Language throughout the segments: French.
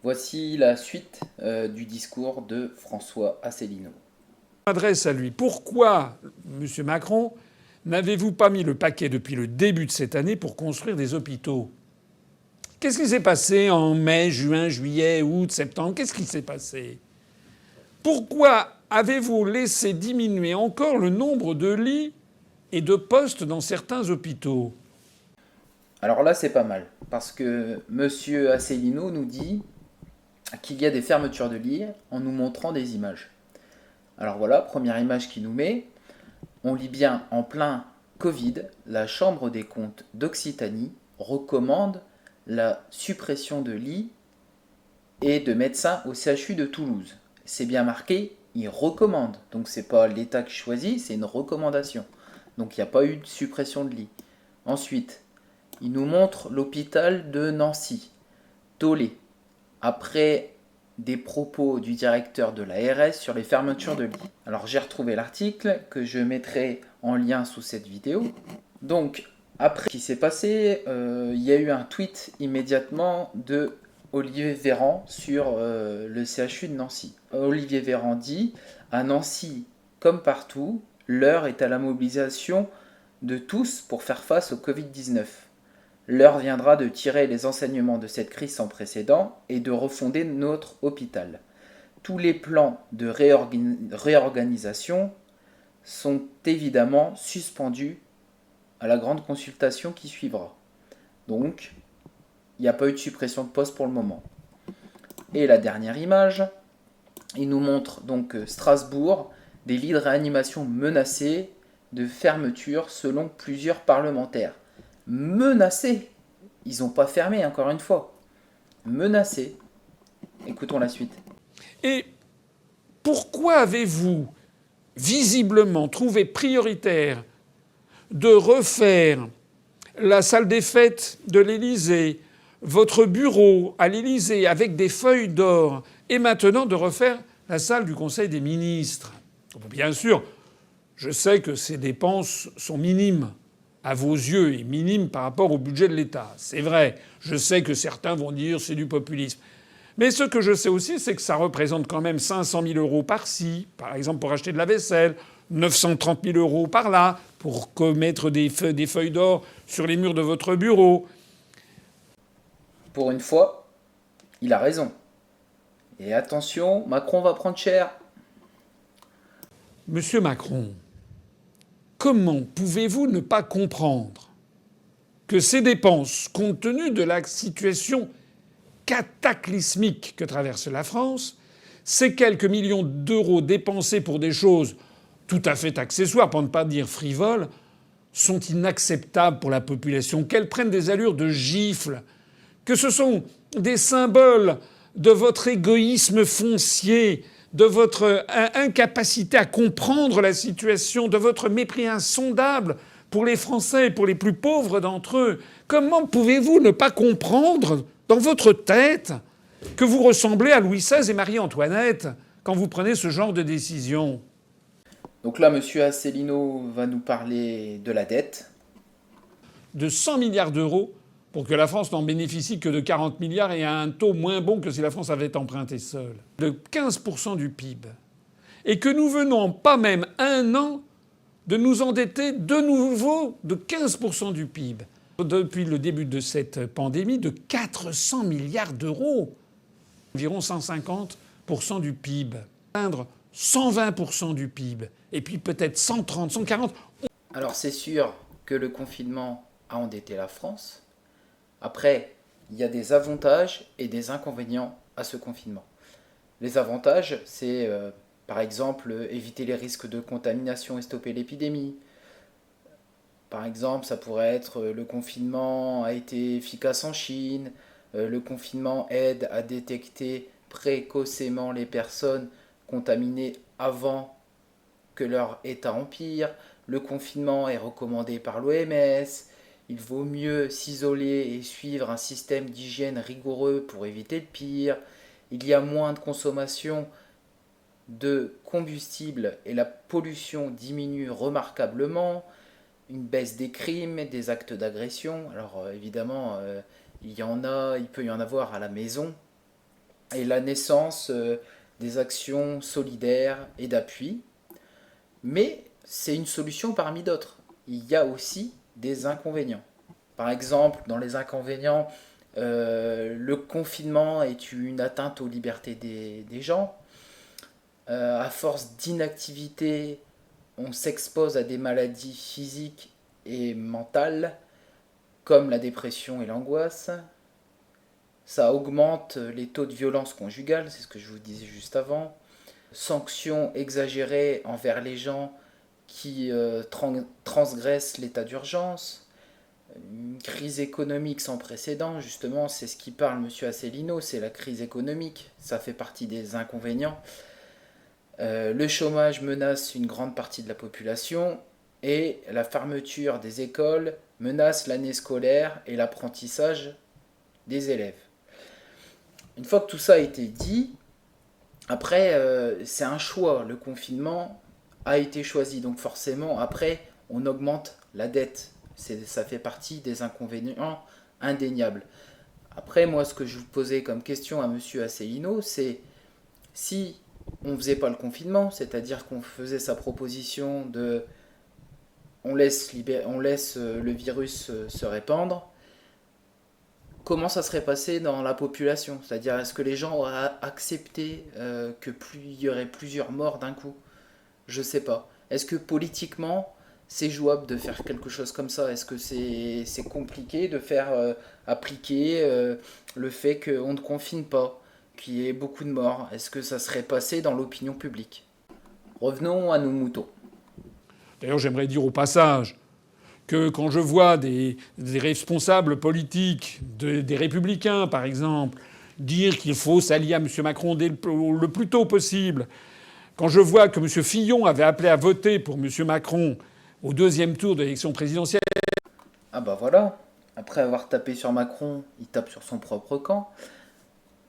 Voici la suite du discours de François Asselineau. M'adresse à lui. Pourquoi, Monsieur Macron, n'avez-vous pas mis le paquet depuis le début de cette année pour construire des hôpitaux? Qu'est-ce qui s'est passé en mai, juin, juillet, août, septembre? Qu'est-ce qui s'est passé? Pourquoi avez-vous laissé diminuer encore le nombre de lits et de postes dans certains hôpitaux? Alors là, c'est pas mal, parce que Monsieur Asselineau nous dit qu'il y a des fermetures de lits en nous montrant des images. Alors voilà, première image qu'il nous met. On lit bien en plein Covid, la Chambre des comptes d'Occitanie recommande la suppression de lits et de médecins au CHU de Toulouse. C'est bien marqué, il recommande. Donc c'est pas l'État qui choisit, c'est une recommandation. Donc il n'y a pas eu de suppression de lits. Ensuite, il nous montre l'hôpital de Nancy, tollé, après des propos du directeur de l'ARS sur les fermetures de lits. Alors j'ai retrouvé l'article que je mettrai en lien sous cette vidéo. Donc après ce qui s'est passé, il y a eu un tweet immédiatement de Olivier Véran sur le CHU de Nancy. Olivier Véran dit « À Nancy, comme partout, l'heure est à la mobilisation de tous pour faire face au Covid-19. L'heure viendra de tirer les enseignements de cette crise sans précédent et de refonder notre hôpital. Tous les plans de réorganisation sont évidemment suspendus à la grande consultation qui suivra. Donc, il n'y a pas eu de suppression de poste pour le moment. » Et la dernière image, il nous montre donc Strasbourg, des lits de réanimation menacés de fermeture selon plusieurs parlementaires. Menacés. Ils n'ont pas fermé, encore une fois. Menacés. Écoutons la suite. Et pourquoi avez-vous visiblement trouvé prioritaire de refaire la salle des fêtes de l'Élysée, votre bureau à l'Élysée avec des feuilles d'or, et maintenant de refaire la salle du Conseil des ministres? Bien sûr, je sais que ces dépenses sont minimes à vos yeux et minimes par rapport au budget de l'État. C'est vrai. Je sais que certains vont dire c'est du populisme. Mais ce que je sais aussi, c'est que ça représente quand même 500 000 euros par-ci, par exemple pour acheter de la vaisselle, 930 000 euros par-là, pour mettre des feuilles d'or sur les murs de votre bureau. Pour une fois, il a raison. Et attention, Macron va prendre cher. Monsieur Macron, comment pouvez-vous ne pas comprendre que ces dépenses, compte tenu de la situation cataclysmique que traverse la France, ces quelques millions d'euros dépensés pour des choses tout à fait accessoires, pour ne pas dire frivoles, sont inacceptables pour la population, qu'elles prennent des allures de gifles, que ce sont des symboles de votre égoïsme foncier, de votre incapacité à comprendre la situation, de votre mépris insondable pour les Français et pour les plus pauvres d'entre eux. Comment pouvez-vous ne pas comprendre dans votre tête que vous ressemblez à Louis XVI et Marie-Antoinette quand vous prenez ce genre de décision? Donc là, M. Asselineau va nous parler de la dette. De 100 milliards d'euros pour que la France n'en bénéficie que de 40 milliards et à un taux moins bon que si la France avait emprunté seule. De 15% du PIB. Et que nous venons, pas même un an, de nous endetter de nouveau de 15% du PIB. Depuis le début de cette pandémie, de 400 milliards d'euros. Environ 150% du PIB. Atteindre 120% du PIB. Et puis peut-être 130, 140. Alors c'est sûr que le confinement a endetté la France. Après, il y a des avantages et des inconvénients à ce confinement. Les avantages, c'est par exemple éviter les risques de contamination et stopper l'épidémie. Par exemple, ça pourrait être le confinement a été efficace en Chine, le confinement aide à détecter précocement les personnes contaminées avant que leur état empire, le confinement est recommandé par l'OMS, il vaut mieux s'isoler et suivre un système d'hygiène rigoureux pour éviter le pire, il y a moins de consommation de combustible et la pollution diminue remarquablement, une baisse des crimes, des actes d'agression. Alors évidemment, il peut y en avoir à la maison, et la naissance des actions solidaires et d'appui. Mais c'est une solution parmi d'autres. Il y a aussi des inconvénients. Par exemple, dans les inconvénients, le confinement est une atteinte aux libertés des gens. À force d'inactivité, on s'expose à des maladies physiques et mentales, comme la dépression et l'angoisse. Ça augmente les taux de violence conjugale, c'est ce que je vous disais juste avant. Sanctions exagérées envers les gens qui transgressent l'état d'urgence. Une crise économique sans précédent, justement, c'est ce qui parle M. Asselineau, c'est la crise économique, ça fait partie des inconvénients. Le chômage menace une grande partie de la population et la fermeture des écoles menace l'année scolaire et l'apprentissage des élèves. Une fois que tout ça a été dit, après, c'est un choix. Le confinement a été choisi, donc forcément, après, on augmente la dette. Ça fait partie des inconvénients indéniables. Après, moi, ce que je vous posais comme question à M. Asselineau, c'est si on ne faisait pas le confinement, c'est-à-dire qu'on faisait sa proposition de on laisse le virus se répandre, comment ça serait passé dans la population? C'est-à-dire, est-ce que les gens auraient accepté qu'il y aurait plusieurs morts d'un coup? Je sais pas. Est-ce que politiquement, c'est jouable de faire quelque chose comme ça? Est-ce que c'est compliqué de faire appliquer le fait qu'on ne confine pas, qu'il y ait beaucoup de morts? Est-ce que ça serait passé dans l'opinion publique? Revenons à nos moutons. D'ailleurs, j'aimerais dire au passage que quand je vois des responsables politiques, des Républicains par exemple, dire qu'il faut s'allier à M. Macron le plus tôt possible, quand je vois que M. Fillon avait appelé à voter pour M. Macron au deuxième tour de l'élection présidentielle. Ah bah voilà, après avoir tapé sur Macron, il tape sur son propre camp.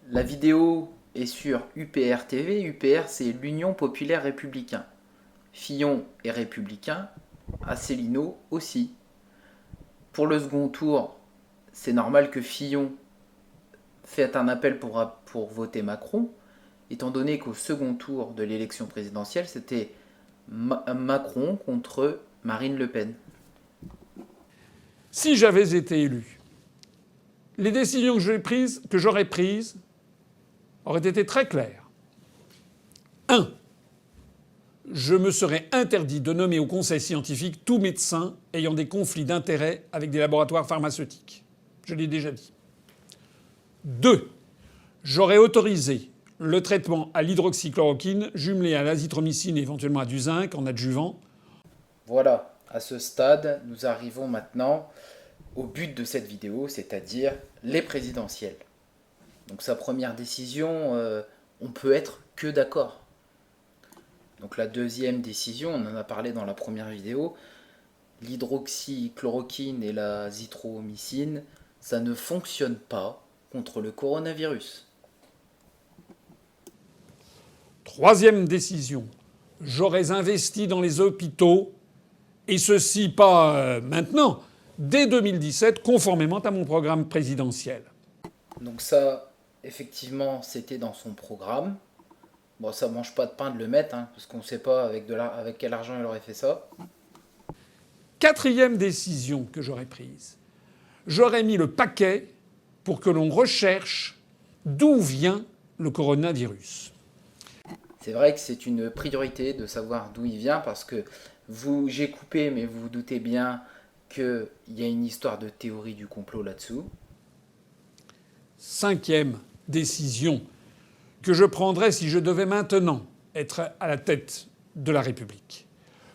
La vidéo est sur UPR TV. UPR, c'est l'Union Populaire Républicain. Fillon est républicain, Asselineau aussi. Pour le second tour, c'est normal que Fillon fasse un appel pour voter Macron, étant donné qu'au second tour de l'élection présidentielle, c'était Macron contre Marine Le Pen. Si j'avais été élu, les décisions que j'aurais prises auraient été très claires. 1. Je me serais interdit de nommer au conseil scientifique tout médecin ayant des conflits d'intérêts avec des laboratoires pharmaceutiques. Je l'ai déjà dit. 2. J'aurais autorisé le traitement à l'hydroxychloroquine jumelé à l'azithromycine et éventuellement à du zinc en adjuvant. Voilà, à ce stade, nous arrivons maintenant au but de cette vidéo, c'est-à-dire les présidentielles. Donc sa première décision, on peut être que d'accord. Donc la deuxième décision, on en a parlé dans la première vidéo, l'hydroxychloroquine et l'azithromycine, ça ne fonctionne pas contre le coronavirus. Troisième décision, j'aurais investi dans les hôpitaux, et ceci pas maintenant, dès 2017, conformément à mon programme présidentiel. Donc ça, effectivement, c'était dans son programme. Bon, ça mange pas de pain de le mettre, hein, parce qu'on ne sait pas avec quel argent il aurait fait ça. Quatrième décision que j'aurais prise, j'aurais mis le paquet pour que l'on recherche d'où vient le coronavirus. C'est vrai que c'est une priorité de savoir d'où il vient, parce que j'ai coupé, mais vous vous doutez bien qu'il y a une histoire de théorie du complot là-dessous. Cinquième décision que je prendrais si je devais maintenant être à la tête de la République.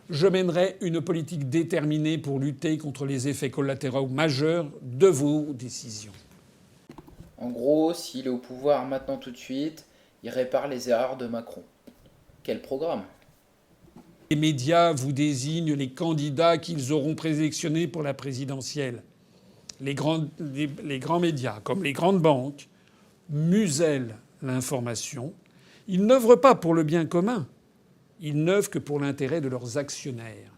Je mènerais une politique déterminée pour lutter contre les effets collatéraux majeurs de vos décisions. En gros, s'il est au pouvoir maintenant tout de suite, il répare les erreurs de Macron. Quel programme? Les médias vous désignent les candidats qu'ils auront présélectionnés pour la présidentielle. Les grands médias, comme les grandes banques, musellent l'information. Ils n'œuvrent pas pour le bien commun. Ils n'œuvrent que pour l'intérêt de leurs actionnaires,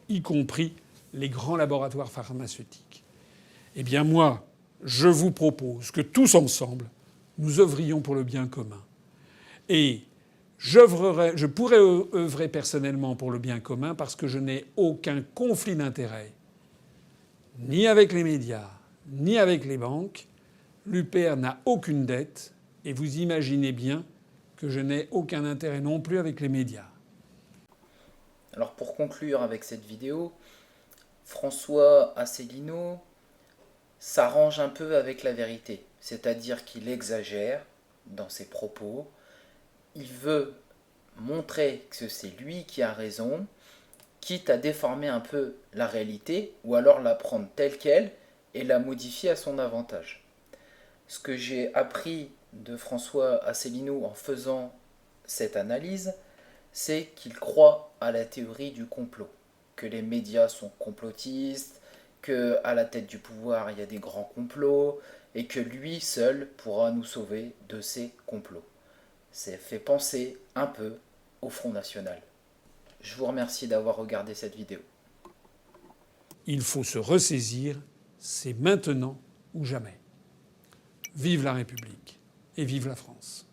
y compris les grands laboratoires pharmaceutiques. Eh bien moi, je vous propose que tous ensemble, nous œuvrions pour le bien commun. Et je pourrais œuvrer personnellement pour le bien commun parce que je n'ai aucun conflit d'intérêts, ni avec les médias, ni avec les banques. L'UPR n'a aucune dette, et vous imaginez bien que je n'ai aucun intérêt non plus avec les médias. Alors pour conclure avec cette vidéo, François Asselineau s'arrange un peu avec la vérité, c'est-à-dire qu'il exagère dans ses propos, il veut montrer que c'est lui qui a raison, quitte à déformer un peu la réalité, ou alors la prendre telle qu'elle et la modifier à son avantage. Ce que j'ai appris de François Asselineau en faisant cette analyse, c'est qu'il croit à la théorie du complot, que les médias sont complotistes, qu'à la tête du pouvoir il y a des grands complots, et que lui seul pourra nous sauver de ces complots. Ça fait penser un peu au Front National. Je vous remercie d'avoir regardé cette vidéo. Il faut se ressaisir, c'est maintenant ou jamais. Vive la République et vive la France.